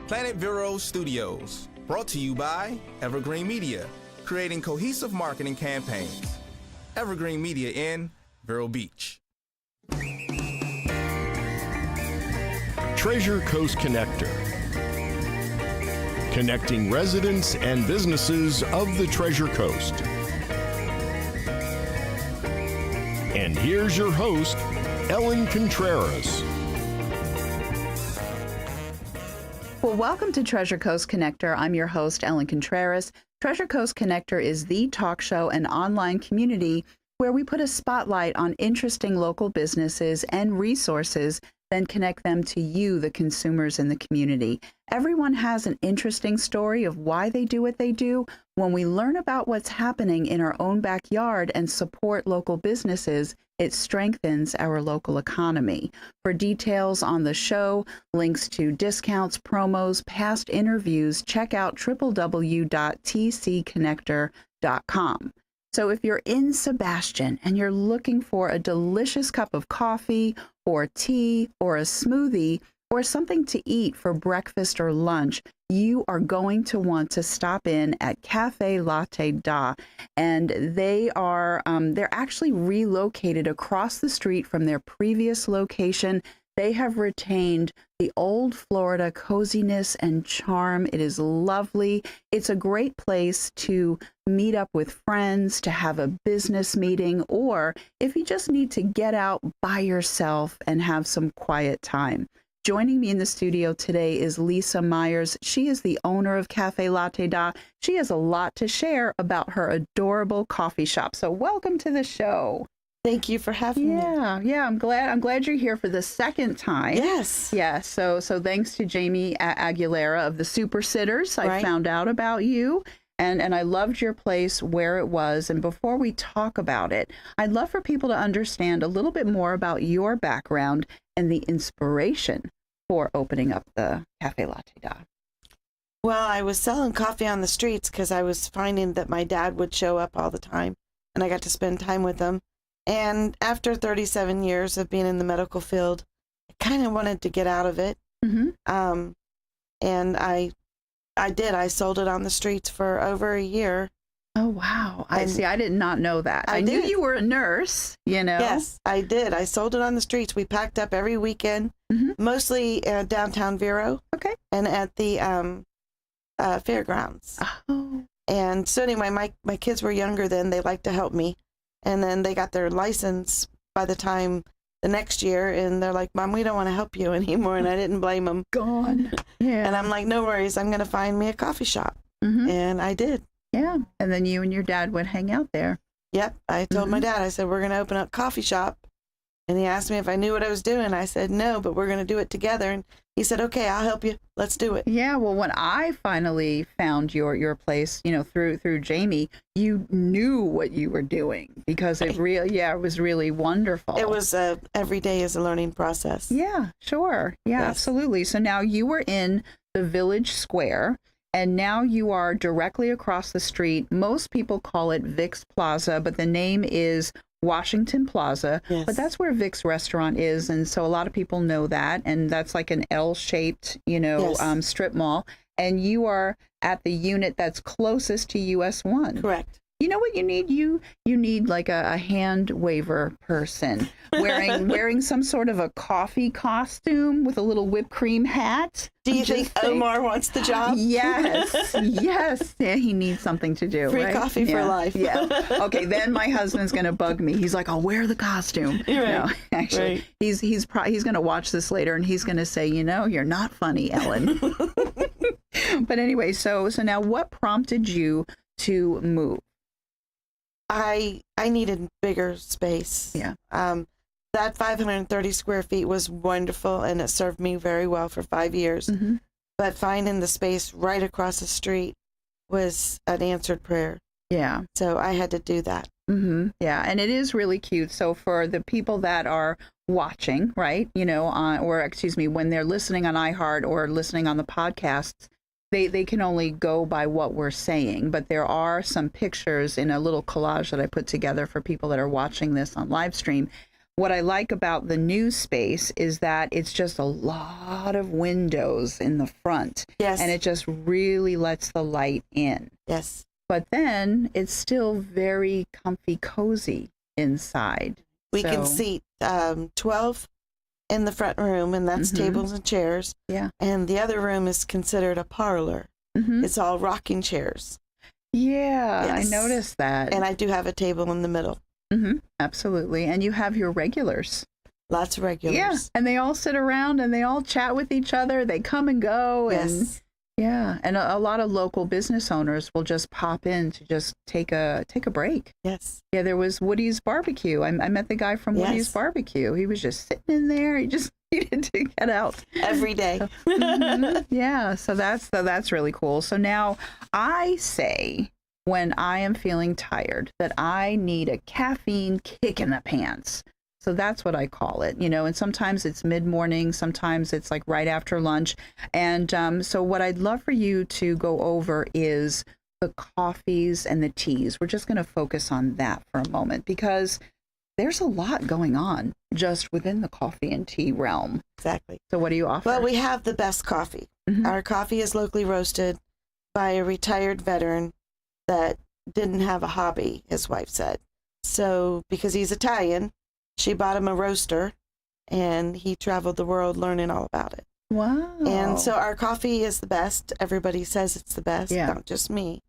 Planet Vero Studios, brought to you by Evergreen Media, creating cohesive marketing campaigns. Evergreen Media in Vero Beach. Treasure Coast Connector, connecting residents and businesses of the Treasure Coast. And here's your host, Ellen Contreras. Well, welcome to Treasure Coast Connector. I'm your host, Ellen Contreras. Treasure Coast Connector is the talk show and online community where we put a spotlight on interesting local businesses and resources, then connect them to you, the consumers in the community. Everyone has an interesting story of why they do what they do. When we learn about what's happening in our own backyard and support local businesses, it strengthens our local economy. For details on the show, links to discounts, promos, past interviews, check out www.tcconnector.com. So if you're in Sebastian and you're looking for a delicious cup of coffee or tea or a smoothie or something to eat for breakfast or lunch, you are going to want to stop in at Cafe Latte Da. And they are, they're actually relocated across the street from their previous location. They have retained the old Florida coziness and charm. It is lovely. It's a great place to meet up with friends, to have a business meeting, or if you just need to get out by yourself and have some quiet time. Joining me in the studio today is Lisa Myers. She is the owner of Cafe Latte Da. She has a lot to share about her adorable coffee shop. So welcome to the show. Thank you for having me. Yeah, I'm glad you're here for the second time. Yes. Yeah, so thanks to Jamie Aguilera of the Super Sitters, I Right. found out about you. And I loved your place, where it was. And before we talk about it, I'd love for people to understand a little bit more about your background and the inspiration for opening up the Cafe Latte Da. Well, I was selling coffee on the streets because I was finding that my dad would show up all the time and I got to spend time with him. And after 37 years of being in the medical field, I kind of wanted to get out of it. Mm-hmm. And I did. I sold it on the streets for over a year. Oh, wow. I And see. I did not know that. I knew did. you were a nurse, you know? Yes, I did. I sold it on the streets. We packed up every weekend, mostly downtown Vero. Okay. And at the fairgrounds. Oh. And so anyway, my kids were younger then. They liked to help me. And then they got their license by the time the next year. And they're like, Mom, we don't want to help you anymore. And I didn't blame them. Gone. Yeah. And I'm like, no worries. I'm going to find me a coffee shop. Mm-hmm. And I did. Yeah. And then you and your dad would hang out there. Yep. I told my dad, I said, we're going to open up a coffee shop. And he asked me if I knew what I was doing. I said, no, but we're going to do it together. And he said, okay, I'll help you. Let's do it. Yeah. Well, when I finally found your place, you know, through Jamie, you knew what you were doing because it was really wonderful. It was every day is a learning process. Yeah, sure. Yeah, Yes. absolutely. So now you were in the Village Square. And now you are directly across the street. Most people call it Vic's Plaza, but the name is Washington Plaza. Yes. But that's where Vic's restaurant is. And so a lot of people know that. And that's like an L-shaped, Yes. strip mall. And you are at the unit that's closest to US 1. Correct. You know what you need? You need like a hand waver person wearing some sort of a coffee costume with a little whipped cream hat. Do you I'm think just saying. Omar wants the job? Yes, yes. Yeah, he needs something to do. Free right? coffee for Yeah, life. Yeah. Okay, then my husband's gonna bug me. He's like, "I'll wear the costume." You're right. No, actually, Right. he's gonna watch this later and he's gonna say, "You're not funny, Ellen." But anyway, so now what prompted you to move? I needed bigger space. Yeah. That 530 square feet was wonderful and it served me very well for 5 years. Mm-hmm. But finding the space right across the street was an answered prayer. Yeah. So I had to do that. Mm-hmm. Yeah, and it is really cute. So for the people that are watching, right, when they're listening on iHeart or listening on the podcasts, they can only go by what we're saying. But there are some pictures in a little collage that I put together for people that are watching this on live stream. what I like about the new space is that it's just a lot of windows in the front. Yes. And it just really lets the light in. Yes. But then it's still very comfy, cozy inside. We can seat 12 in the front room, and that's tables and chairs. Yeah. And the other room is considered a parlor. It's all rocking chairs. Yeah, Yes. I noticed that. And I do have a table in the middle. Absolutely. And you have your regulars. Lots of regulars. Yeah. And they all sit around and they all chat with each other. They come and go. Yes. And yeah. And a lot of local business owners will just pop in to just take a break. Yes. Yeah, there was Woody's Barbecue. I met the guy from Woody's Barbecue. He was just sitting in there. He just needed to get out Every day. Yeah, so that's really cool. So now I say, when I am feeling tired, that I need a caffeine kick in the pants. So that's what I call it, and sometimes it's mid-morning, sometimes it's like right after lunch. And so what I'd love for you to go over is the coffees and the teas. We're just going to focus on that for a moment, because there's a lot going on just within the coffee and tea realm. Exactly. So what do you offer? Well, we have the best coffee. Our coffee is locally roasted by a retired veteran that didn't have a hobby, his wife said. So because he's Italian, she bought him a roaster, and he traveled the world learning all about it. Wow. And so our coffee is the best. Everybody says it's the best, not just me.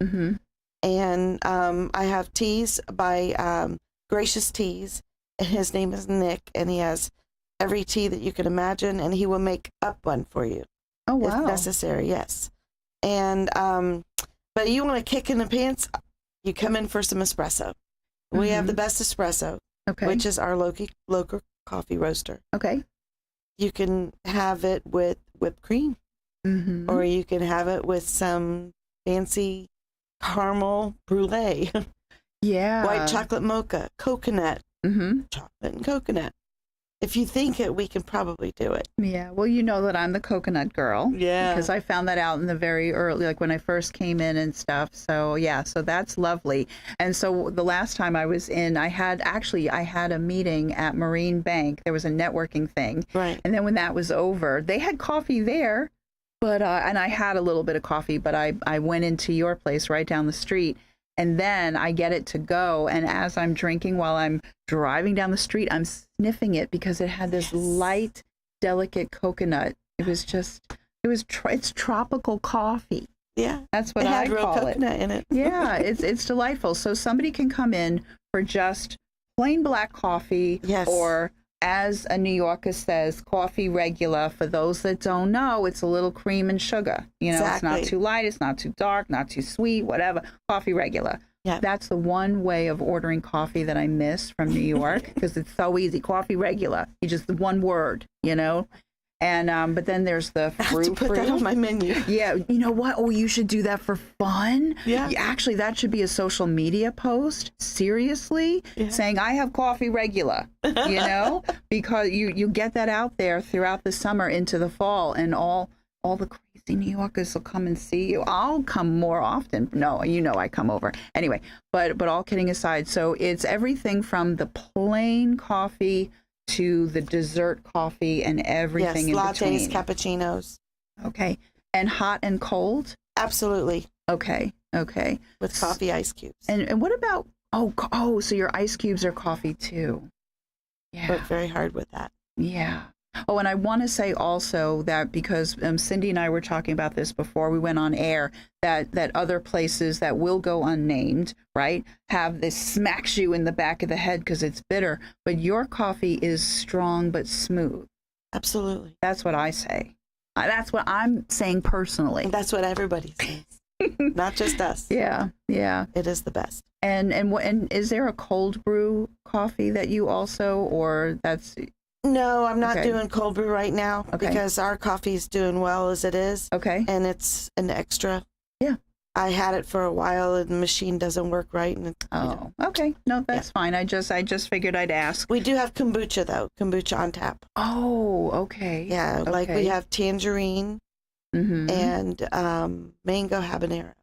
And I have teas by Gracious Teas, and his name is Nick, and he has every tea that you can imagine, and he will make up one for you. Oh, wow. If necessary, yes. And but you want to kick in the pants, you come in for some espresso. We have the best espresso, which is our local coffee roaster. Okay. You can have it with whipped cream, or you can have it with some fancy caramel brulee. Yeah. White chocolate mocha, coconut, chocolate and coconut. If you think it, we can probably do it. Yeah. Well, you know that I'm the coconut girl. Yeah. Because I found that out in the very early, like when I first came in and stuff. So yeah, so that's lovely. And so the last time I was in, I had a meeting at Marine Bank. There was a networking thing. Right. And then when that was over, they had coffee there, but and I had a little bit of coffee, but I went into your place right down the street. And then I get it to go. And as I'm drinking while I'm driving down the street, I'm sniffing it because it had this light, delicate coconut. It's tropical coffee. Yeah. That's what it I had real call coconut in it. Yeah, it's delightful. So somebody can come in for just plain black coffee, or, as a New Yorker says, coffee regular. For those that don't know, it's a little cream and sugar. It's not too light, it's not too dark, not too sweet, whatever. Coffee regular. Yeah. That's the one way of ordering coffee that I miss from New York, because it's so easy. Coffee regular. You just one word, And but then there's the fruit. I have to put that on my menu. Yeah, you know what? Oh, you should do that for fun. Yeah. Actually, that should be a social media post. Seriously, saying I have coffee regular. Because you get that out there throughout the summer into the fall, and all the crazy New Yorkers will come and see you. I'll come more often. No, I come over anyway. But all kidding aside, so it's everything from the plain coffee to the dessert coffee and everything in between. Lattes, cappuccinos. Okay. And hot and cold? Absolutely. Okay. With coffee ice cubes. And what about, so your ice cubes are coffee too. Yeah. Work very hard with that. Yeah. Oh, and I want to say also that because Cindy and I were talking about this before we went on air, that other places that will go unnamed, right, have this smacks you in the back of the head because it's bitter, but your coffee is strong but smooth. Absolutely. That's what I say. That's what I'm saying personally. That's what everybody says. Not just us. Yeah. It is the best. And is there a cold brew coffee that you also, or that's... No, I'm not doing cold brew right now because our coffee is doing well as it is. Okay. And it's an extra. Yeah. I had it for a while and the machine doesn't work right. And okay. No, that's fine. I just figured I'd ask. We do have kombucha though. Kombucha on tap. Oh, okay. Yeah. Okay. Like we have tangerine and mango habanero.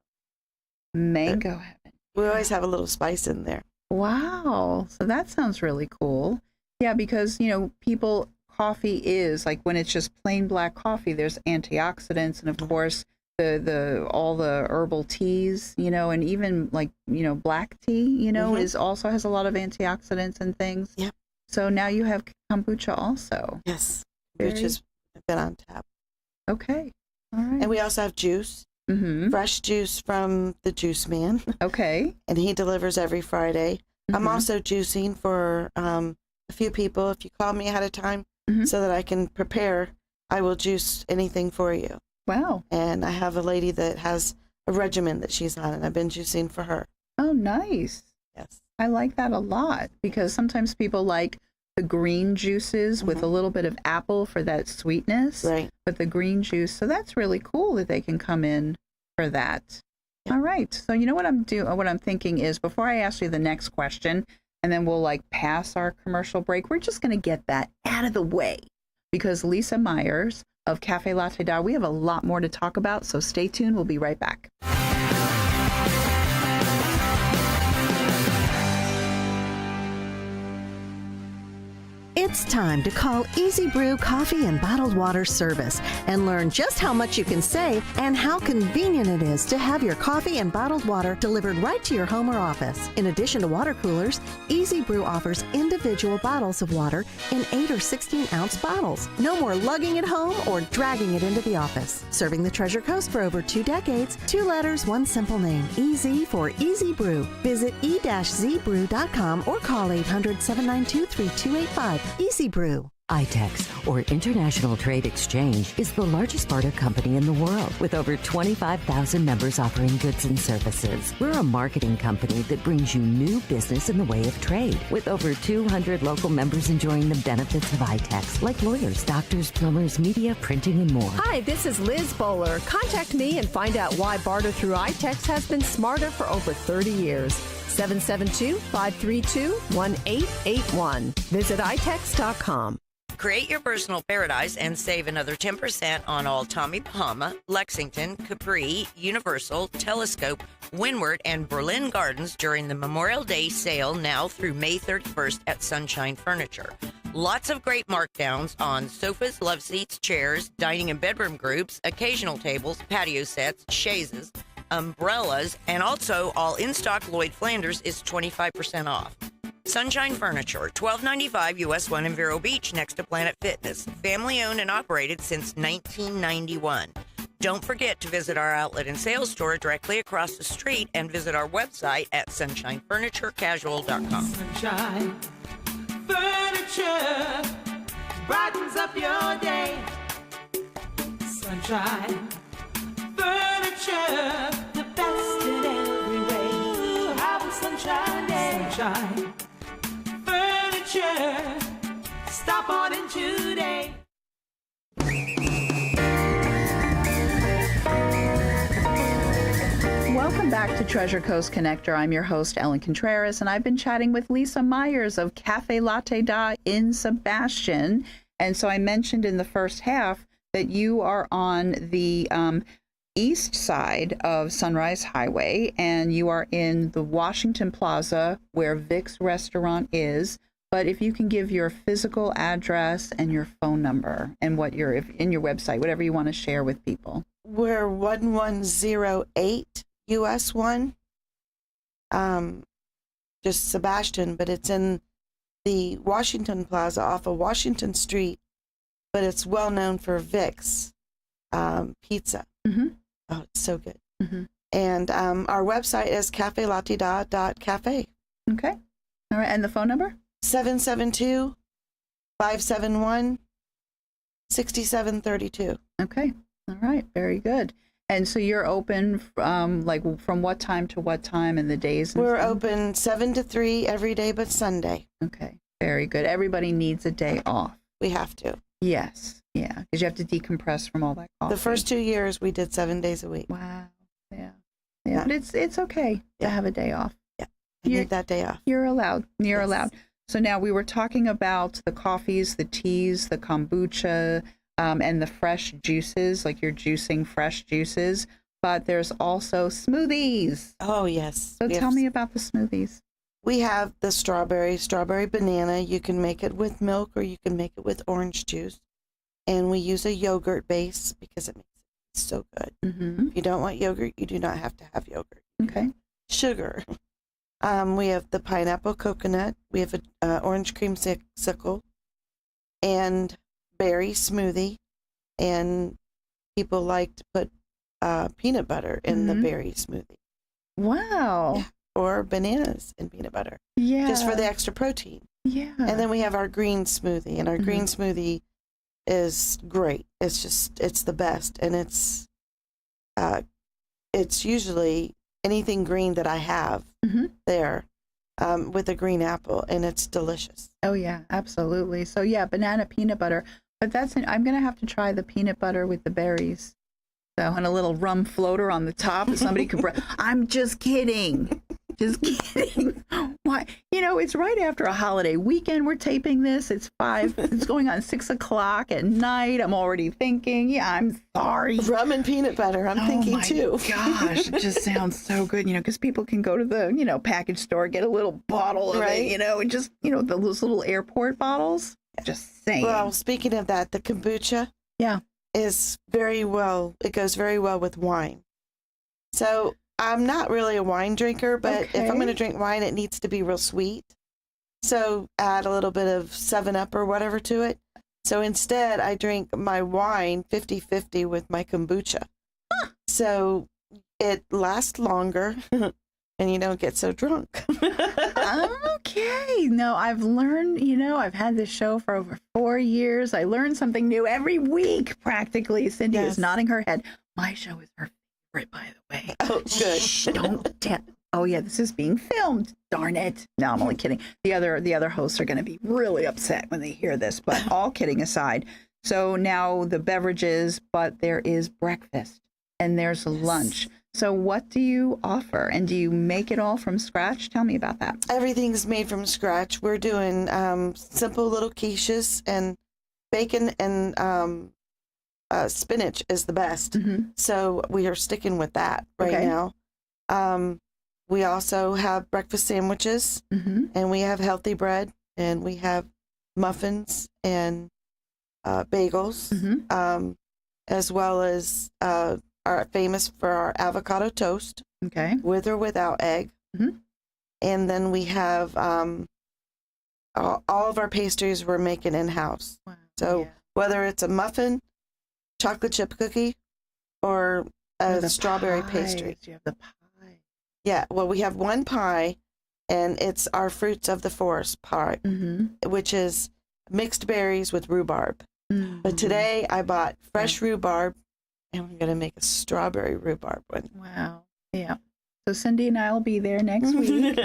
Mango habanero. We always have a little spice in there. Wow. So that sounds really cool. Yeah, because, coffee is like when it's just plain black coffee, there's antioxidants and of course the all the herbal teas, and even like, black tea, is also has a lot of antioxidants and things. Yep. So now you have kombucha also. Yes. Which has been on tap. Okay. All right. And we also have juice. Mm-hmm. Fresh juice from the juice man. Okay. And he delivers every Friday. Mm-hmm. I'm also juicing for a few people. If you call me ahead of time so that I can prepare, I will juice anything for you. Wow. And I have a lady that has a regimen that she's on, and I've been juicing for her. Oh, nice. Yes. I like that a lot because sometimes people like the green juices with a little bit of apple for that sweetness. Right. But the green juice, so that's really cool that they can come in for that. Yep. All right. So you know what I'm thinking is before I ask you the next question, and then we'll like pass our commercial break, we're just going to get that out of the way because Lisa Myers of Cafe Latte Da, we have a lot more to talk about. So stay tuned. We'll be right back. It's time to call Easy Brew Coffee and Bottled Water Service and learn just how much you can save and how convenient it is to have your coffee and bottled water delivered right to your home or office. In addition to water coolers, Easy Brew offers individual bottles of water in 8 or 16-ounce bottles. No more lugging it home or dragging it into the office. Serving the Treasure Coast for over 2 decades, 2 letters, 1 simple name. Easy for Easy Brew. Visit e-zbrew.com or call 800-792-3285. Easy Brew. ITEX, or International Trade Exchange, is the largest barter company in the world with over 25,000 members offering goods and services. We're a marketing company that brings you new business in the way of trade, with over 200 local members enjoying the benefits of ITEX, like lawyers, doctors, plumbers, media, printing, and more. Hi, this is Liz Bowler. Contact me and find out why barter through ITEX has been smarter for over 30 years. 772-532-1881. Visit itex.com. Create your personal paradise and save another 10% on all Tommy Bahama, Lexington, Capri, Universal, Telescope, Windward, and Berlin Gardens during the Memorial Day sale now through May 31st at Sunshine Furniture. Lots of great markdowns on sofas, love seats, chairs, dining and bedroom groups, occasional tables, patio sets, chaises, umbrellas, and also all in-stock Lloyd Flanders is 25% off. Sunshine Furniture, 1295 US 1 in Vero Beach, next to Planet Fitness. Family owned and operated since 1991. Don't forget to visit our outlet and sales store directly across the street and visit our website at sunshinefurniturecasual.com. Sunshine Furniture brightens up your day. Sunshine Furniture, the best in every way. Have a sunshine day. Sunshine Furniture, stop on in today. Welcome back to Treasure Coast Connector. I'm your host, Ellen Contreras, and I've been chatting with Lisa Myers of Cafe Latte Da in Sebastian. And so I mentioned in the first half that you are on the east side of Sunrise Highway, and you are in the Washington Plaza where Vic's restaurant is. But if you can give your physical address and your phone number and what you're in your website, whatever you want to share with people. We're 1108 US 1, just Sebastian, but it's in the Washington Plaza off of Washington Street, but it's well known for Vic's pizza. Mm-hmm. Oh, it's so good. Mm-hmm. And our website is cafelatteda.cafe. Okay. All right. And the phone number? 772-571-6732. Okay. All right. Very good. And so you're open from what time to what time in the days? We're open 7 to 3 every day but Sunday. Okay. Very good. Everybody needs a day off. We have to. Yes. Yeah. Because you have to decompress from all that coffee. The first 2 years we did 7 days a week. Wow. Yeah. Yeah. But it's okay to have a day off. Yeah. You need that day off. You're allowed. You're Yes. allowed. So now we were talking about the coffees, the teas, the kombucha, and the fresh juices, like you're juicing fresh juices, but there's also smoothies. Oh, yes. So tell me about the smoothies. We have the strawberry banana. You can make it with milk or you can make it with orange juice. And we use a yogurt base because it makes it so good. Mm-hmm. If you don't want yogurt, you do not have to have yogurt. Okay. Sugar. We have the pineapple coconut. We have a orange creamsicle and berry smoothie. And people like to put peanut butter in the berry smoothie. Wow. Yeah. Or bananas in peanut butter. Yeah. Just for the extra protein. Yeah. And then we have our green smoothie. And our green smoothie is great. It's the best. And it's usually anything green that I have there with a green apple, and it's delicious. Oh yeah, absolutely. So yeah, banana peanut butter. But I'm going to have to try the peanut butter with the berries. So, and a little rum floater on the top that somebody could I'm just kidding. Just kidding. Why? You know, it's right after a holiday weekend. We're taping this. It's going on 6 o'clock at night. I'm already thinking, yeah, I'm sorry. Rum and peanot butter. I'm thinking too. Gosh, it just sounds so good, because people can go to the, package store, get a little bottle of it, and just, those little airport bottles. Just saying. Well, speaking of that, the kombucha is it goes very well with wine. So I'm not really a wine drinker, but if I'm going to drink wine, it needs to be real sweet. So add a little bit of 7-Up or whatever to it. So instead, I drink my wine 50-50 with my kombucha. So it lasts longer and you don't get so drunk. Okay. No, I've learned, I've had this show for over 4 years. I learn something new every week, practically. Cindy is nodding her head. My show is her favorite, by the way. Oh, good. Shh, don't tell. Oh, yeah, this is being filmed. Darn it. No, I'm only kidding. The other hosts are going to be really upset when they hear this, but all kidding aside. So now the beverages, but there is breakfast and there's lunch. So what do you offer? And do you make it all from scratch? Tell me about that. Everything's made from scratch. We're doing simple little quiches, and bacon and spinach is the best. So we are sticking with that now. We also have breakfast sandwiches, and we have healthy bread, and we have muffins and bagels, as well as are famous for our avocado toast, with or without egg. And then we have all of our pastries we're making in-house. Wow. So whether it's a muffin, chocolate chip cookie, or a strawberry pastry. You have the pie. Yeah, well, we have one pie, and it's our fruits of the forest pie, which is mixed berries with rhubarb. But today I bought fresh rhubarb, and we're going to make a strawberry rhubarb one. Wow. Yeah. So Cindy and I will be there next week.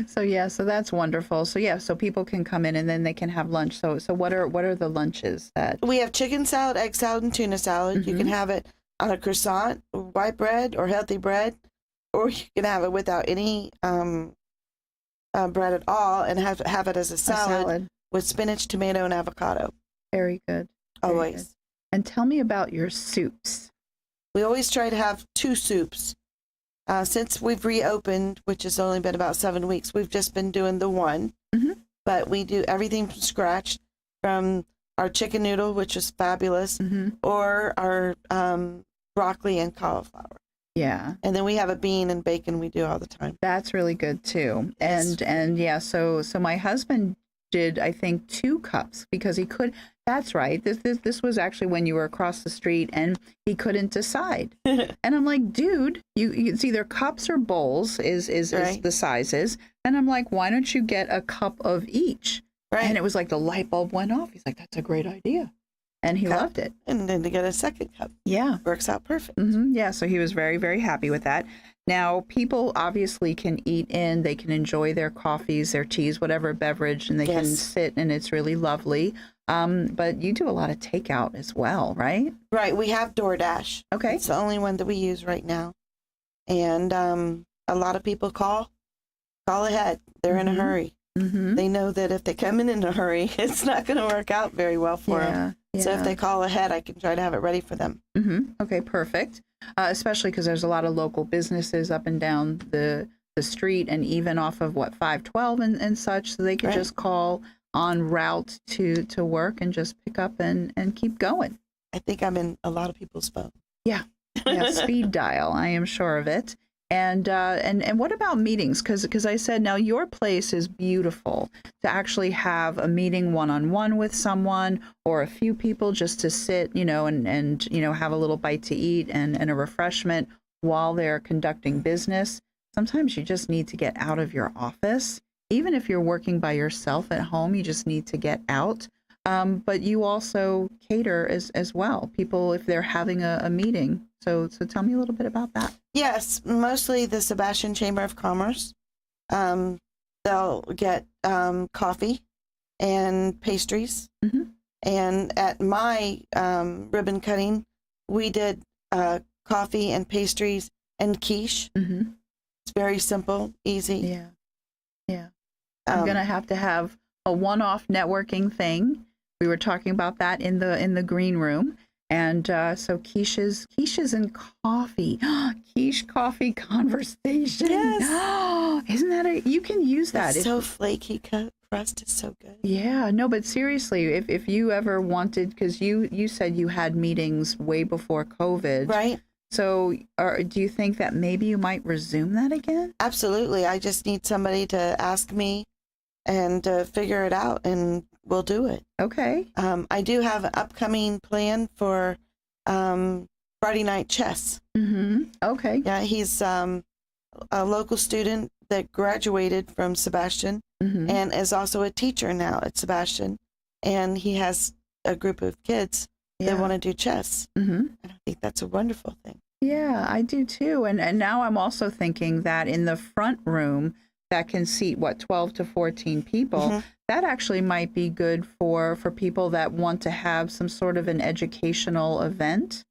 So that's wonderful. So people can come in and then they can have lunch. So what are the lunches that we have? Chicken salad, egg salad, and tuna salad. You can have it on a croissant, white bread, or healthy bread, or you can have it without any bread at all and have it as a salad with spinach, tomato, and avocado. Very good. Always. Good. And tell me about your soups. We always try to have 2 soups. Since we've reopened, which has only been about 7 weeks, we've just been doing the one. But we do everything from scratch, from our chicken noodle, which is fabulous, or our broccoli and cauliflower. Yeah. And then we have a bean and bacon we do all the time. That's really good too. And yeah, so my husband did, I think, 2 cups because he could. That's right. This was actually when you were across the street and he couldn't decide. And I'm like, dude, it's either cups or bowls is the sizes. And I'm like, why don't you get a cup of each? Right. And it was like the light bulb went off. He's like, that's a great idea. And he loved it. And then to get a second cup. Yeah. Works out perfect. Yeah. So he was very, very happy with that. Now, people obviously can eat in, they can enjoy their coffees, their teas, whatever beverage, and they can sit, and it's really lovely. But you do a lot of takeout as well, right? Right. We have DoorDash. Okay. It's the only one that we use right now. And a lot of people call ahead. They're in a hurry. They know that if they come in a hurry, it's not going to work out very well for them. So if they call ahead, I can try to have it ready for them. Okay, perfect. Especially because there's a lot of local businesses up and down the the street and even off of 512 and such, so they could Right. just call on route to work and just pick up and keep going. I think I'm in a lot of people's phone. Yeah, speed dial. I am sure of it. And what about meetings? Because I said now your place is beautiful to actually have a meeting one-on-one with someone or a few people just to sit, and have a little bite to eat and a refreshment while they're conducting business. Sometimes you just need to get out of your office. Even if you're working by yourself at home, you just need to get out. But you also cater as well. People, if they're having a meeting. So tell me a little bit about that. Yes, mostly the Sebastian Chamber of Commerce. They'll get coffee and pastries. Mm-hmm. And at my ribbon cutting, we did coffee and pastries and quiche. Mm-hmm. It's very simple, easy. Yeah. I'm gonna have to have a one-off networking thing. We were talking about that in the green room. And so quiches and coffee, quiche coffee conversation. Yes. Isn't that you can use that. It's so flaky crust is so good. Yeah, no, but seriously, if you ever wanted, because you said you had meetings way before COVID. Right. So do you think that maybe you might resume that again? Absolutely. I just need somebody to ask me and figure it out, and we'll do it. Okay. I do have an upcoming plan for Friday night chess. Mm-hmm. Okay. Yeah, he's a local student that graduated from Sebastian Mm-hmm. and is also a teacher now at Sebastian. And he has a group of kids that want to do chess. Mm-hmm. And I think that's a wonderful thing. Yeah, I do too. And now I'm also thinking that in the front room that can seat 12 to 14 people, Mm-hmm. that actually might be good for people that want to have some sort of an educational event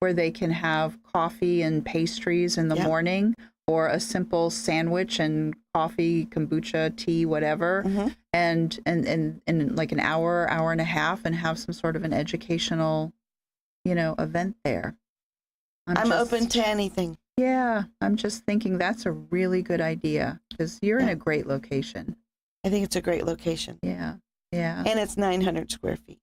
where they can have coffee and pastries in the morning, or a simple sandwich and coffee, kombucha, tea, whatever, Mm-hmm. and like an hour and a half, and have some sort of an educational, event there. I'm open to anything. Yeah, I'm just thinking that's a really good idea because you're in a great location. I think it's a great location. Yeah. And it's 900 square feet.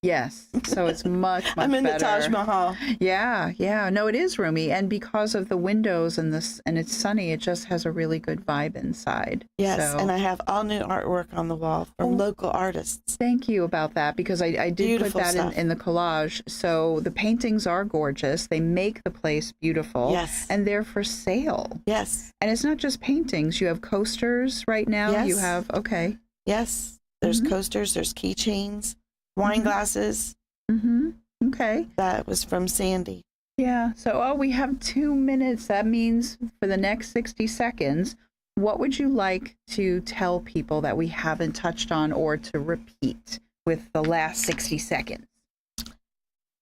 Yes, so it's much I'm in better. the Taj Mahal. Yeah. No, it is roomy, and because of the windows and it's sunny, it just has a really good vibe inside. Yes, so. and I have all new artwork on the wall from local artists. Thank you about that, because I did Beautiful put that stuff. in the collage. So the paintings are gorgeous. They make the place beautiful. Yes. And they're for sale. Yes. And it's not just paintings. You have coasters right now. Yes. You have, okay. Yes. There's Mm-hmm. coasters, there's keychains, wine glasses. Mm-hmm. Okay. That was from Sandy. Yeah. So, we have 2 minutes. That means for the next 60 seconds, what would you like to tell people that we haven't touched on, or to repeat with the last 60 seconds?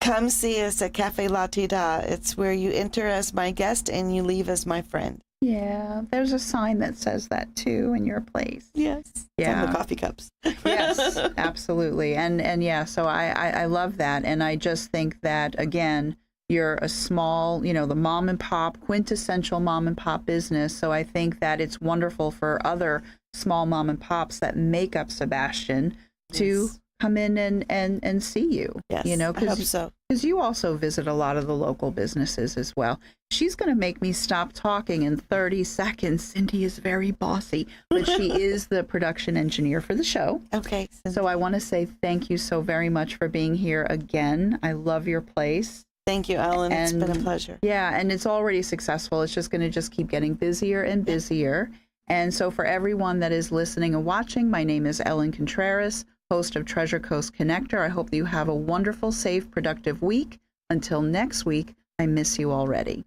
Come see us at Cafe Latte. It's where you enter as my guest and you leave as my friend. Yeah. There's a sign that says that too in your place. Yes. It's on the coffee cups. Yes, absolutely. And yeah, so I love that. And I just think that, again, you're a small, the mom and pop, quintessential mom and pop business. So I think that it's wonderful for other small mom and pops that make up Sebastian to come in and see you. Yes, I hope so. Because you also visit a lot of the local businesses as well. She's going to make me stop talking in 30 seconds. Cindy is very bossy, but she is the production engineer for the show. Okay. So I want to say thank you so very much for being here again. I love your place. Thank you, Ellen. It's been a pleasure. Yeah, and it's already successful. It's just going to keep getting busier and busier. And so for everyone that is listening and watching, my name is Ellen Contreras, host of Treasure Coast Connector. I hope that you have a wonderful, safe, productive week. Until next week, I miss you already.